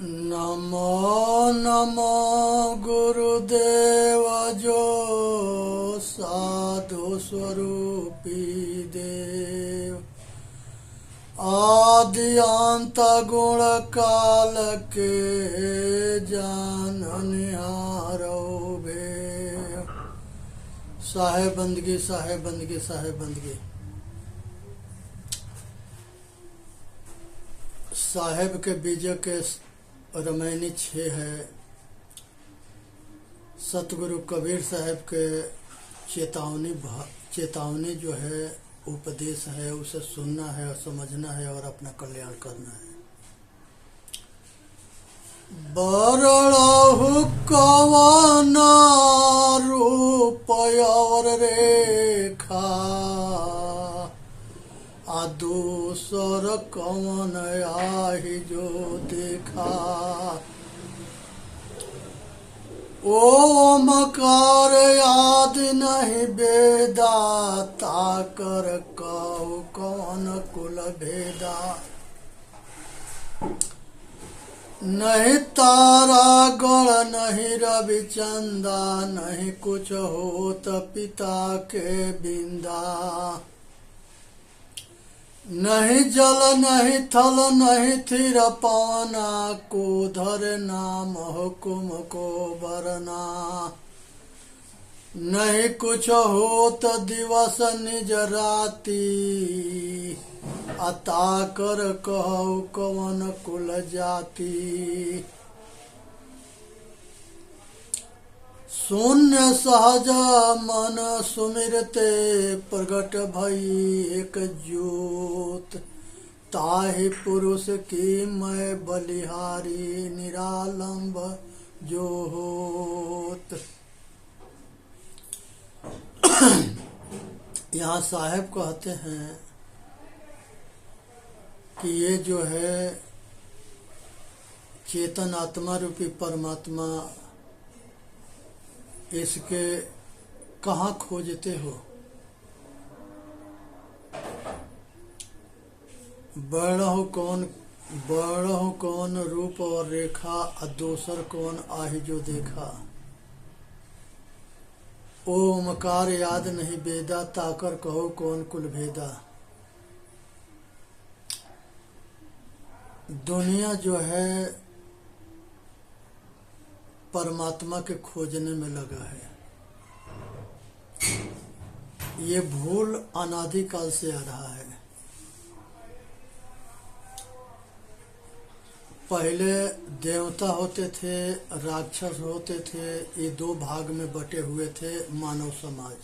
नमो नमो गुरुदेव जो साधु स्वरूपी देव आदि अंत गुण काल के जाननिहारो भे। साहेब बंदगी साहेब बंदगी साहेब बंदगी। साहेब के बीजे के रमैनी 6 है। सतगुरु कबीर साहब के चेतावनी जो है उपदेश है, उसे सुनना है और समझना है और अपना कल्याण करना है। बरड़हु कवना रूप और रेखा आ दूसर कौन आही जो देखा। ओमकार याद नहीं बेदा ताकर कौ कौन कुल भेदा। नहीं तारा गण नहीं रवि चंदा नहीं कुछ होत पिता के बिंदा। नहीं जल नहीं थल नहीं थिर पवना को धर नाम हुकुम को बरना। नहीं कुछ होत दिवस निज राती अता कर कहु कवन कुल जाति। शून्य सहज मन सुमिरते प्रगट भई एक ज्योत। ताहि पुरुष की मैं बलिहारी निरालंब जो होत। यहाँ साहेब कहते हैं कि ये जो है चेतन आत्मा रूपी परमात्मा, इसके कहाँ खोजते हो। बड़हु कौन रूप और रेखा आ दोसर कौन आही जो देखा। ओमकार याद नहीं बेदा ताकर कहो कौन कुल भेदा। दुनिया जो है परमात्मा के खोजने में लगा है। ये भूल अनादिकाल से आ रहा है। पहले देवता होते थे, राक्षस होते थे, ये 2 भाग में बटे हुए थे मानव समाज।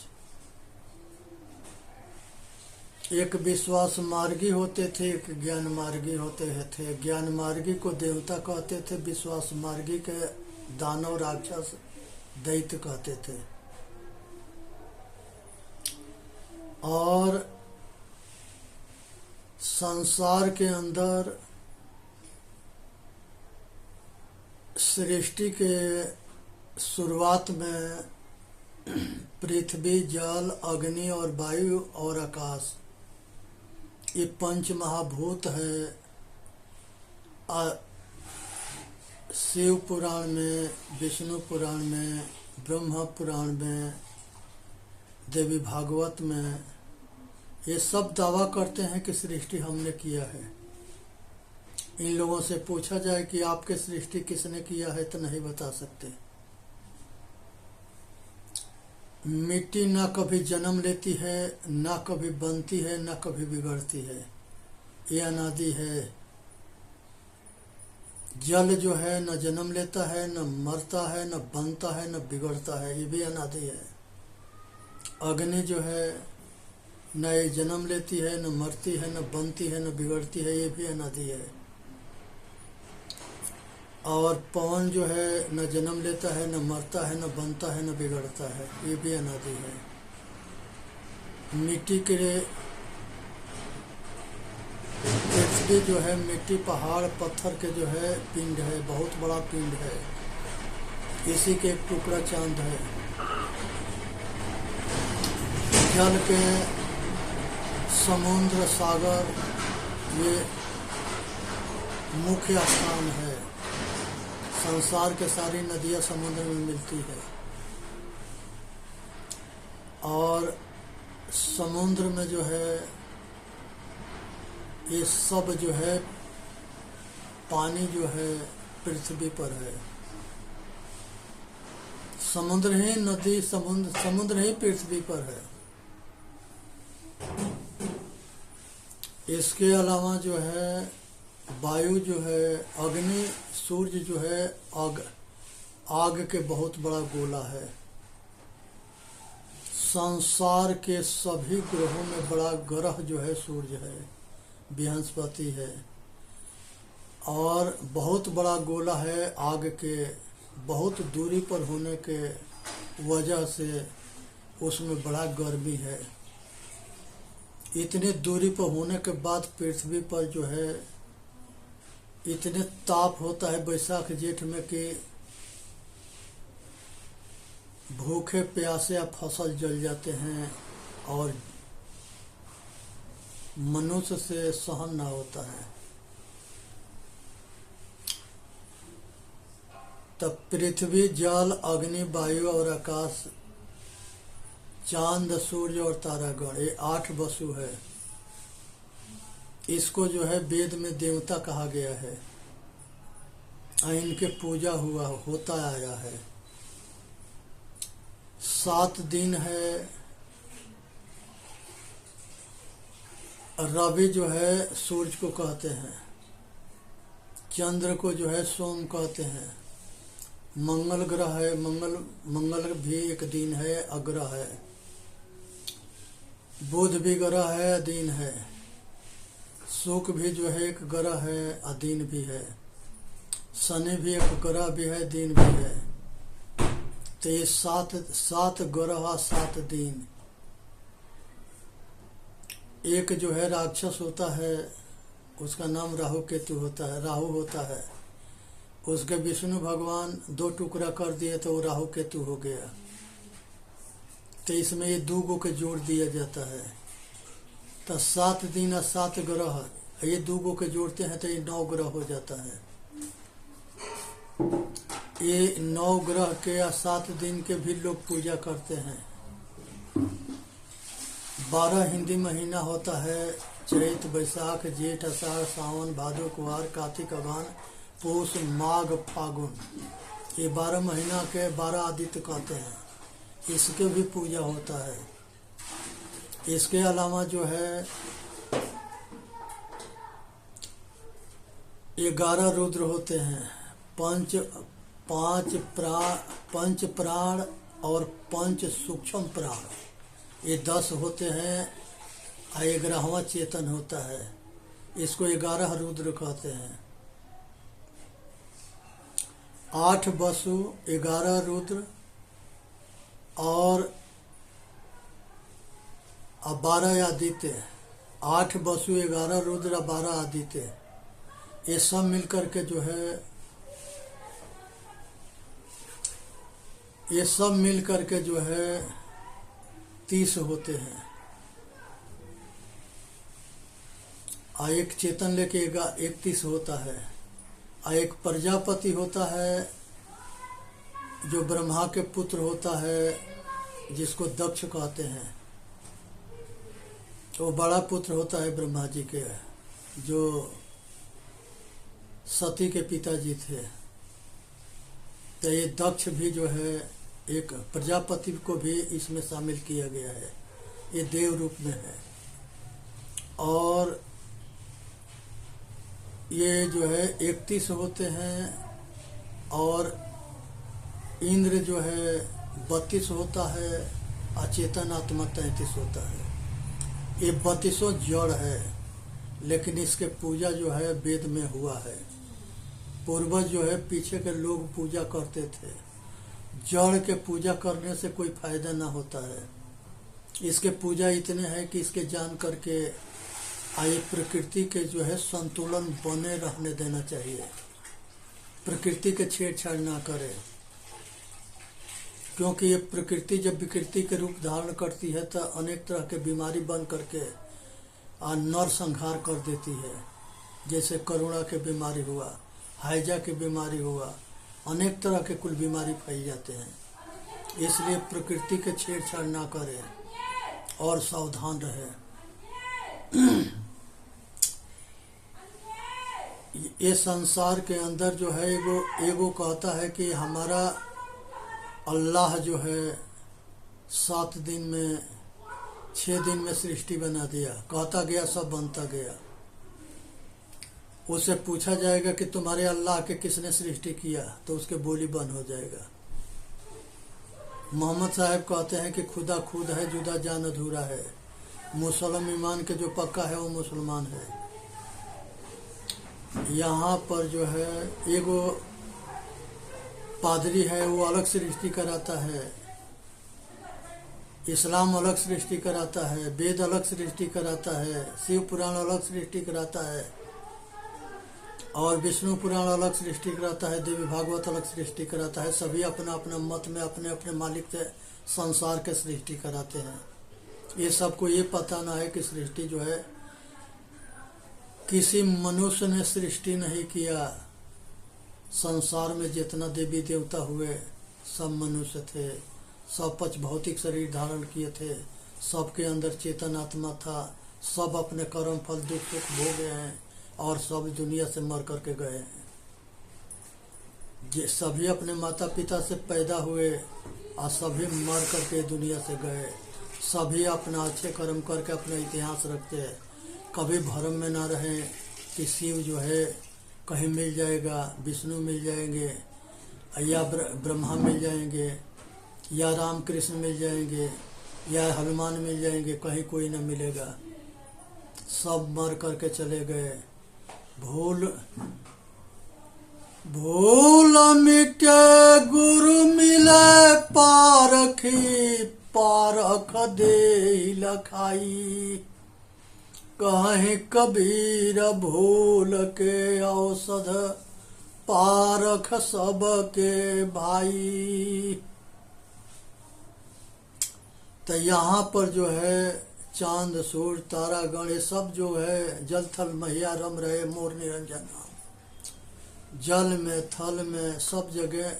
एक विश्वास मार्गी होते थे, एक ज्ञान मार्गी होते थे। ज्ञान मार्गी को देवता कहते थे, विश्वास मार्गी के दानव राक्षस दैत्य कहते थे। और संसार के अंदर सृष्टि के शुरुआत में पृथ्वी, जल, अग्नि और वायु और आकाश, ये 5 महाभूत है। शिव पुराण में, विष्णु पुराण में, ब्रह्मा पुराण में, देवी भागवत में ये सब दावा करते हैं कि सृष्टि हमने किया है। इन लोगों से पूछा जाए कि आपके सृष्टि किसने किया है तो नहीं बता सकते। मिट्टी ना कभी जन्म लेती है, ना कभी बनती है, ना कभी बिगड़ती है, ये अनादि है। जल जो है न जन्म लेता है, न मरता है, न बनता है, न बिगड़ता है, ये भी अनादि है। अग्नि जो है न ये जन्म लेती है, न मरती है, न बनती है, न बिगड़ती है, ये भी अनादि है। और पवन जो है न जन्म लेता है, न मरता है, न बनता है, न बिगड़ता है, ये भी अनादि है। मिट्टी के पृथ्वी जो है मिट्टी, पहाड़, पत्थर के जो है पिंड है, बहुत बड़ा पिंड है। इसी के एक टुकड़ा चांद है। जल के समुद्र, सागर, ये मुख्य स्थान है। संसार के सारी नदियां समुद्र में मिलती है और समुद्र में जो है ये सब जो है पानी जो है पृथ्वी पर है। समुद्र ही नदी, समुद्र ही पृथ्वी पर है। इसके अलावा जो है वायु जो है, अग्नि, सूर्य जो है आग के बहुत बड़ा गोला है। संसार के सभी ग्रहों में बड़ा ग्रह जो है सूर्य है, बृहस्पति है और बहुत बड़ा गोला है। आग के बहुत दूरी पर होने के वजह से उसमें बड़ा गर्मी है। इतनी दूरी पर होने के बाद पृथ्वी पर जो है इतने ताप होता है बैसाख जेठ में कि भूखे प्यासे या फसल जल जाते हैं और मनुष्य से सहन ना होता है। तब पृथ्वी, जल, अग्नि, वायु और आकाश, चांद, सूर्य और तारागण, ये 8 वसु है। इसको जो है वेद में देवता कहा गया है। इनके पूजा होता आया है। 7 दिन है। रवि जो है सूर्य को कहते हैं, चंद्र को जो है सोम कहते हैं, मंगल ग्रह है, मंगल भी एक दिन है, अग्रह है। बुध भी ग्रह है, अधीन है। शुक्र भी जो है एक ग्रह है, अधीन भी है। शनि भी एक ग्रह भी है, दिन भी है। तो ये 7 ग्रह, 7 दिन। एक जो है राक्षस होता है, उसका नाम राहु केतु होता है, राहु होता है। उसके विष्णु भगवान 2 टुकड़ा कर दिए तो वो राहु केतु हो गया। तो इसमें ये 2 गो के जोड़ दिया जाता है। तो 7 दिन और 7 ग्रह, ये 2 गो के जोड़ते हैं तो ये 9 ग्रह हो जाता है। ये 9 ग्रह के या 7 दिन के भी लोग पूजा करते हैं। 12 हिंदी महीना होता है, चैत, बैसाख, जेठ, आषाढ़, सावन, भादो, कुआर, कार्तिक, अगहन, पूष, माघ, फागुन। ये 12 महीना के 12 आदित्य कहते हैं। इसके भी पूजा होता है। इसके अलावा जो है 11 रुद्र होते हैं। पंच प्राण और 5 सूक्ष्म प्राण, ये 10 होते हैं। 11वां चेतन होता है। इसको 11 रुद्र कहते हैं। 8 वसु, 11 रुद्र और 12 आदित्य। 8 वसु, 11 रुद्र, 12 आदित्य, ये सब मिलकर के जो है, ये सब मिलकर के जो है 30 होते हैं। एक चेतन लेके 31 होता है। एक प्रजापति होता है जो ब्रह्मा के पुत्र होता है, जिसको दक्ष कहते हैं। तो बड़ा पुत्र होता है ब्रह्मा जी के, जो सती के पिताजी थे। तो ये दक्ष भी जो है एक प्रजापति को भी इसमें शामिल किया गया है। ये देव रूप में है। और ये जो है 31 होते हैं और इंद्र जो है 32 होता है। अचेतन आत्मा 33 होता है। ये 32 जड़ है, लेकिन इसके पूजा जो है वेद में हुआ है। पूर्वज जो है पीछे के लोग पूजा करते थे। जड़ के पूजा करने से कोई फायदा ना होता है। इसके पूजा इतने हैं कि इसके जान करके आए प्रकृति के जो है संतुलन बने रहने देना चाहिए। प्रकृति के छेड़छाड़ ना करे, क्योंकि ये प्रकृति जब विकृति के रूप धारण करती है तो अनेक तरह के बीमारी बन करके नरसंहार कर देती है। जैसे कोरोना के बीमारी हुआ, हैजा की बीमारी हुआ, अनेक तरह के कुल बीमारी फैल जाते हैं। इसलिए प्रकृति के छेड़छाड़ ना करें और सावधान रहे। ये संसार के अंदर जो है एगो कहता है कि हमारा अल्लाह जो है 7 दिन में 6 दिन में सृष्टि बना दिया, कहता गया सब बनता गया। उसे पूछा जाएगा कि तुम्हारे अल्लाह के किसने सृष्टि किया, तो उसके बोली बंद हो जाएगा। मोहम्मद साहब कहते हैं कि खुदा खुद है, जुदा जान अधूरा है। मुसलमान ईमान के जो पक्का है वो मुसलमान है। यहाँ पर जो है एगो पादरी है, वो अलग सृष्टि कराता है, इस्लाम अलग सृष्टि कराता है, वेद अलग सृष्टि कराता है, शिव पुराण अलग सृष्टि कराता है, और विष्णु पुराण अलग सृष्टि कराता है, देवी भागवत अलग सृष्टि कराता है। सभी अपना अपना मत में अपने अपने मालिक से संसार के सृष्टि कराते हैं। ये सबको ये पता ना है कि सृष्टि जो है किसी मनुष्य ने सृष्टि नहीं किया। संसार में जितना देवी देवता हुए सब मनुष्य थे, सब पच भौतिक शरीर धारण किए थे, सबके अंदर चेतन आत्मा था, सब अपने कर्म फल दुख सुख भोगे हैं और सब दुनिया से मर करके गए हैं। सभी अपने माता पिता से पैदा हुए और सभी मर करके दुनिया से गए। सभी अपना अच्छे कर्म करके अपना इतिहास रखते हैं। कभी भ्रम में ना रहें कि शिव जो है कहीं मिल जाएगा, विष्णु मिल जाएंगे, या ब्रह्मा मिल जाएंगे, या राम कृष्ण मिल जाएंगे, या हनुमान मिल जाएंगे। कहीं कोई न मिलेगा, सब मर करके चले गए। भूल मिटे गुरु मिले पारखी, पारख दे लखाई। कहीं कबीर भूल के औषध, पारख सब के भाई। तो यहाँ पर जो है चांद सूर्य तारा गण ये सब जो है जल थल मैया रम रहे मोर निरंजन नाम। जल में थल में सब जगह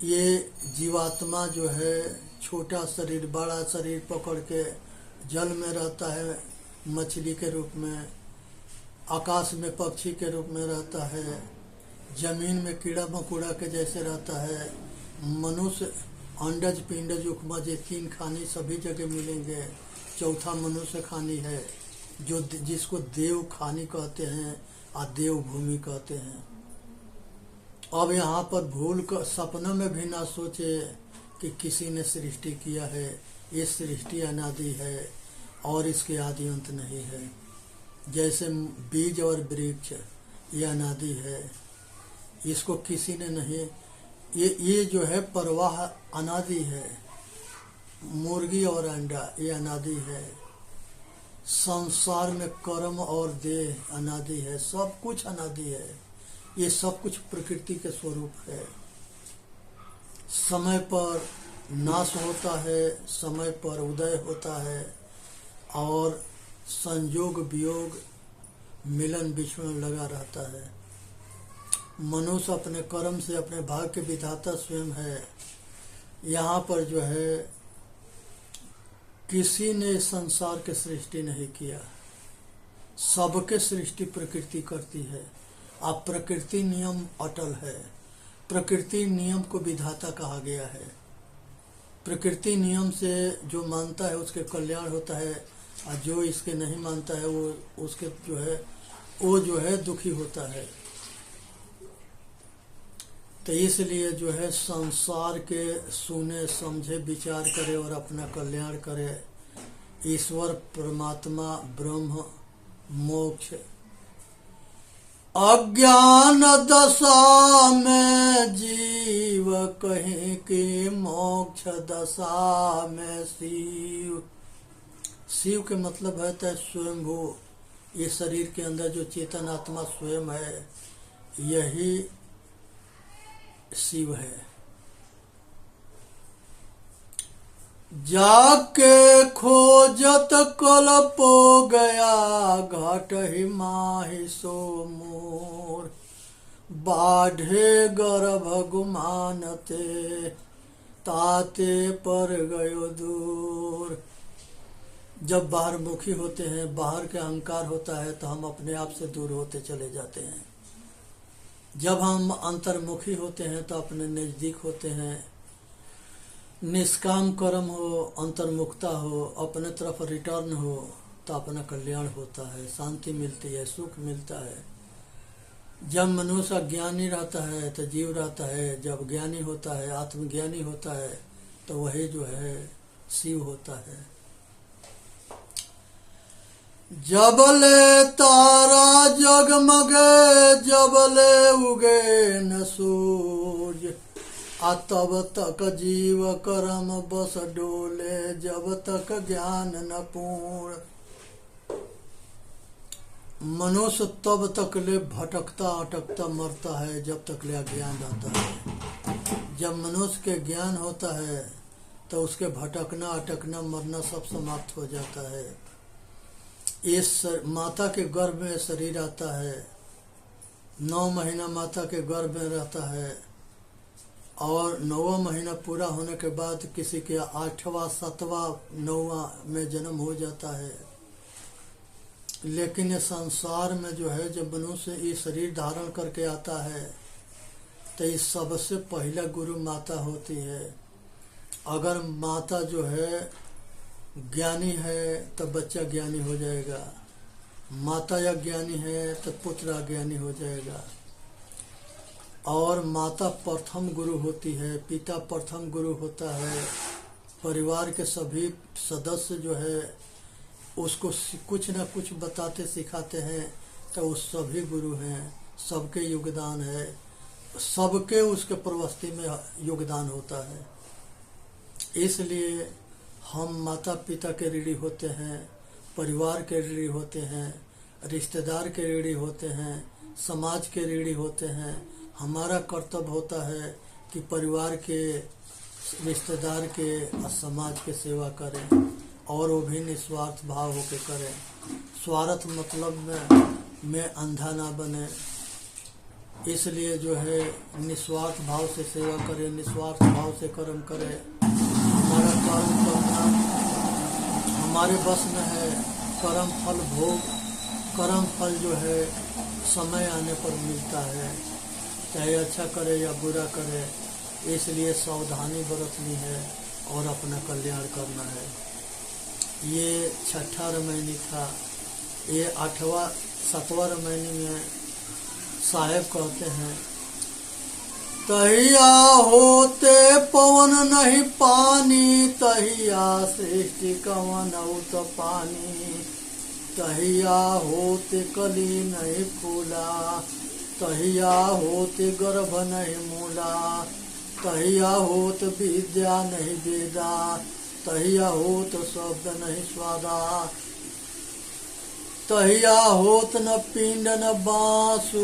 ये जीवात्मा जो है छोटा शरीर बड़ा शरीर पकड़ के जल में रहता है, मछली के रूप में, आकाश में पक्षी के रूप में रहता है, जमीन में कीड़ा मकोड़ा के जैसे रहता है। मनुष्य अंडज पिंडज उपमज ये 3 खानी सभी जगह मिलेंगे। चौथा मनुष्य खानी है जो जिसको देव खानी कहते हैं और देव भूमि कहते हैं। अब यहाँ पर भूल कर सपना में भी ना सोचे कि किसी ने सृष्टि किया है। ये सृष्टि अनादि है और इसके आदि अंत नहीं है। जैसे बीज और वृक्ष ये अनादि है, इसको किसी ने नहीं, ये जो है परवाह अनादि है। मुर्गी और अंडा ये अनादि है। संसार में कर्म और देह अनादि है। सब कुछ अनादि है। ये सब कुछ प्रकृति के स्वरूप है। समय पर नाश होता है, समय पर उदय होता है, और संयोग वियोग मिलन विछड़न लगा रहता है। मनुष्य अपने कर्म से अपने भाग्य के विधाता स्वयं है। यहाँ पर जो है किसी ने संसार के सृष्टि नहीं किया, सबके सृष्टि प्रकृति करती है। अब प्रकृति नियम अटल है। प्रकृति नियम को विधाता कहा गया है। प्रकृति नियम से जो मानता है उसके कल्याण होता है, और जो इसके नहीं मानता है वो उसके जो है दुखी होता है। तो इसलिए जो है संसार के सुने समझे विचार करे और अपना कल्याण करे। ईश्वर परमात्मा ब्रह्म मोक्ष अज्ञान दशा में जीव कहीं की मोक्ष दशा में शिव। शिव के मतलब है तो स्वयंभू। ये शरीर के अंदर जो चेतन आत्मा स्वयं है यही शिव है। जाके खोजत कल्पो गया, घट ही माहि सो मोर। बाढ़े गर्भ गुमानते ताते पर गयो दूर। जब बाहर मुखी होते हैं, बाहर के अहंकार होता है, तो हम अपने आप से दूर होते चले जाते हैं। जब हम अंतर्मुखी होते हैं तो अपने नज़दीक होते हैं। निष्काम कर्म हो, अंतर्मुखता हो, अपने तरफ रिटर्न हो, तो अपना कल्याण होता है, शांति मिलती है, सुख मिलता है। जब मनुष्य ज्ञानी रहता है तो जीव रहता है, जब ज्ञानी होता है, आत्मज्ञानी होता है, तो वही जो है शिव होता है। जबले तारा जगमगे जबले उगे न सूरज, आ तब तक जीव कर्म बस डोले जब तक ज्ञान न पूर्ण। मनुष्य तब तक ले भटकता अटकता मरता है जब तक ले अज्ञान रहता है। जब मनुष्य के ज्ञान होता है तो उसके भटकना अटकना मरना सब समाप्त हो जाता है। इस माता के गर्भ में शरीर आता है, 9 महीना माता के गर्भ में रहता है, और 9वां महीना पूरा होने के बाद किसी के 8वां 7वां 9वां में जन्म हो जाता है। लेकिन ये संसार में जो है, जब मनुष्य ये शरीर धारण करके आता है तो इस सबसे पहला गुरु माता होती है। अगर माता जो है ज्ञानी है तो बच्चा ज्ञानी हो जाएगा, माता अज्ञानी है तो पुत्र अज्ञानी हो जाएगा। और माता प्रथम गुरु होती है, पिता प्रथम गुरु होता है। परिवार के सभी सदस्य जो है उसको कुछ न कुछ बताते सिखाते हैं, तो वो सभी गुरु हैं, सबके योगदान है, सबके उसके प्रवृत्ति में योगदान होता है। इसलिए हम माता पिता के ऋणी होते हैं, परिवार के ऋणी होते हैं, रिश्तेदार के ऋणी होते हैं, समाज के ऋणी होते हैं। हमारा कर्तव्य होता है कि परिवार के, रिश्तेदार के और समाज के सेवा करें, और वो भी निस्वार्थ भाव होकर करें। स्वार्थ मतलब में अंधा ना बने। इसलिए जो है निस्वार्थ भाव से सेवा करें, निस्वार्थ भाव से कर्म करें। हमारा कर्म करना हमारे बस में है। कर्म फल भोग, कर्म फल जो है समय आने पर मिलता है, चाहे अच्छा करे या बुरा करे। इसलिए सावधानी बरतनी है और अपना कल्याण करना है। ये 6ठा रमैनी था। ये 8वां 7वां रमैनी में साहेब कहते हैं, तहिया होते पवन नहीं पानी, तहिया सृष्टि कवन उत पानी, तहिया होते कली नहीं फूला, तहिया होते गर्भ नहीं मूला, तहिया होत विद्या नहीं वेदा, तहिया होत शब्द नहीं स्वादा, तहिया होत न पिंड न बांसु,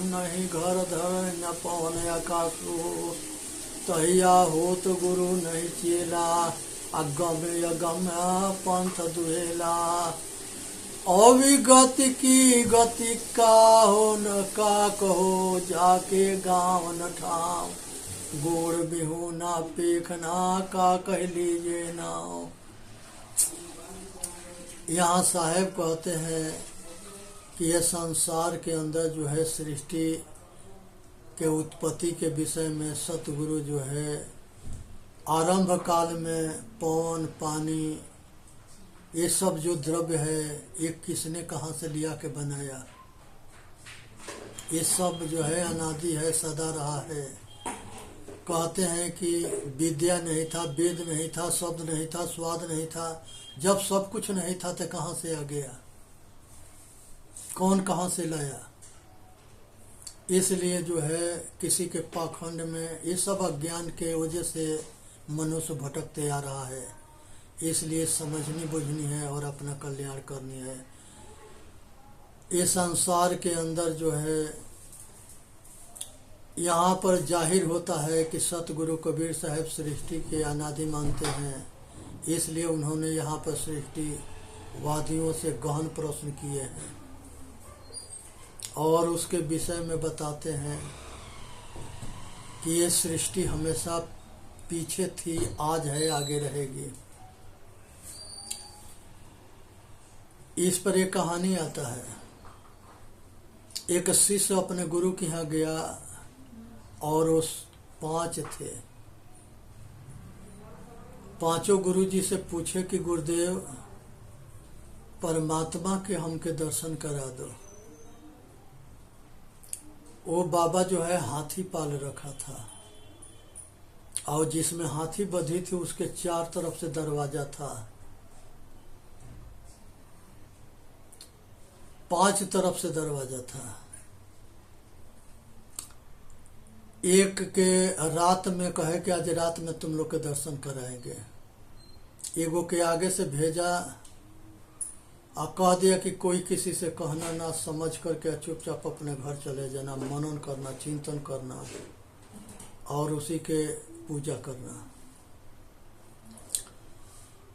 नहीं घर धर न पवन आकाशु, तहिया होत गुरु नहीं चेला, अगम अगम पंथ दुहेला, अविगति की गति का हो न का कहो, जाके गाँव न ठाम, गोड़ बिहूना पेखना का कह लीजिए नाव। यहाँ साहेब कहते हैं कि यह संसार के अंदर जो है सृष्टि के उत्पत्ति के विषय में सतगुरु जो है आरंभ काल में पवन पानी ये सब जो द्रव्य है ये किसने कहाँ से लिया के बनाया। ये सब जो है अनादि है, सदा रहा है। कहते हैं कि विद्या नहीं था, वेद नहीं था, शब्द नहीं था, स्वाद नहीं था। जब सब कुछ नहीं था तो कहाँ से आ गया, कौन कहाँ से लाया। इसलिए जो है किसी के पाखंड में ये सब अज्ञान के वजह से मनुष्य भटकते आ रहा है। इसलिए समझनी बुझनी है और अपना कल्याण करनी है। ये संसार के अंदर जो है यहाँ पर जाहिर होता है कि सतगुरु कबीर साहब सृष्टि के अनादि मानते हैं। इसलिए उन्होंने यहाँ पर सृष्टि वादियों से गहन प्रश्न किए हैं और उसके विषय में बताते हैं कि ये सृष्टि हमेशा पीछे थी, आज है, आगे रहेगी। इस पर एक कहानी आता है। एक शिष्य अपने गुरु के यहाँ गया और उस 5 थे। पांचों गुरु जी से पूछे कि गुरुदेव, परमात्मा के हमके दर्शन करा दो। वो बाबा जो है हाथी पाल रखा था, और जिसमें हाथी बंधी थी उसके 4 तरफ से दरवाजा था। 5 तरफ से दरवाजा था। एक के रात में कहे कि आज रात में तुम लोग के दर्शन कराएंगे। एगो के आगे से भेजा और कह दिया कि कोई किसी से कहना ना, समझ करके चुपचाप अपने घर चले जाना, मनन करना, चिंतन करना और उसी के पूजा करना।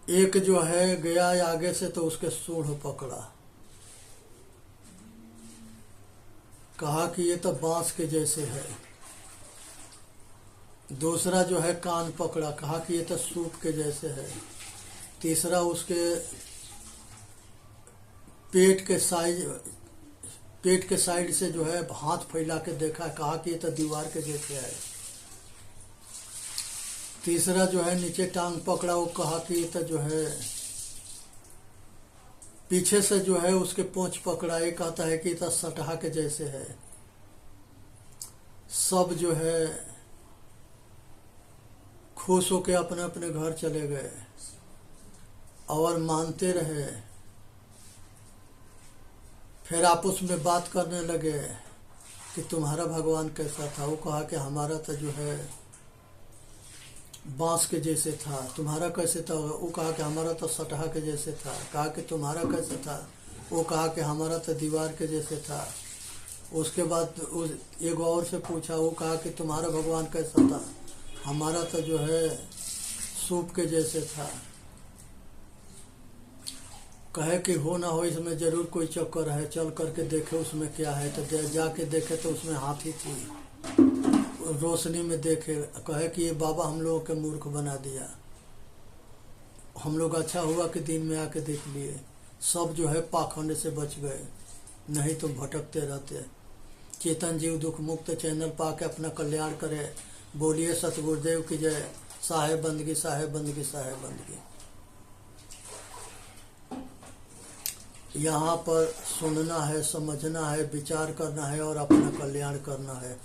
एक जो है गया आगे से तो उसके सूंड पकड़ा, कहा कि ये तो बांस के जैसे है। दूसरा जो है कान पकड़ा, कहा कि ये तो सूप के जैसे है। तीसरा उसके पेट के साइड से जो है हाथ फैला के देखा, कहा कि ये तो दीवार के जैसे है। तीसरा जो है नीचे टांग पकड़ा, वो कहा कि ये तो जो है पीछे से जो है उसके पूंछ पकड़ा, ये कहता है कि ये तो सटहा के जैसे है। सब जो है खुश होके अपने अपने घर चले गए और मानते रहे। फिर आपस में बात करने लगे कि तुम्हारा भगवान कैसा था। वो कहा कि हमारा तो जो है बांस के जैसे था। तुम्हारा कैसे था? वो कहा कि हमारा तो सटहा के जैसे था। कहा कि तुम्हारा कैसे था? वो कहा कि हमारा तो दीवार के जैसे था। उसके बाद एक और से पूछा, वो कहा कि तुम्हारा भगवान कैसा था? हमारा तो जो है सूप के जैसे था। कहे कि हो ना हो इसमें जरूर कोई चक्कर है, चल करके देखे उसमें क्या है। तो जाके देखे तो उसमें हाथी थी। रोशनी में देखे, कहे कि ये बाबा हम लोगों के मूर्ख बना दिया। हम लोग अच्छा हुआ कि दिन में आके देख लिए। सब जो है पाखंड से बच गए, नहीं तो भटकते रहते। चेतन जीव दुख मुक्त चैनल पाके अपना कल्याण करे। बोलिए सतगुरुदेव की जय। साहेब बंदगी, साहेब बंदगी, साहेब बंदगी। यहाँ पर सुनना है, समझना है, विचार करना है और अपना कल्याण करना है।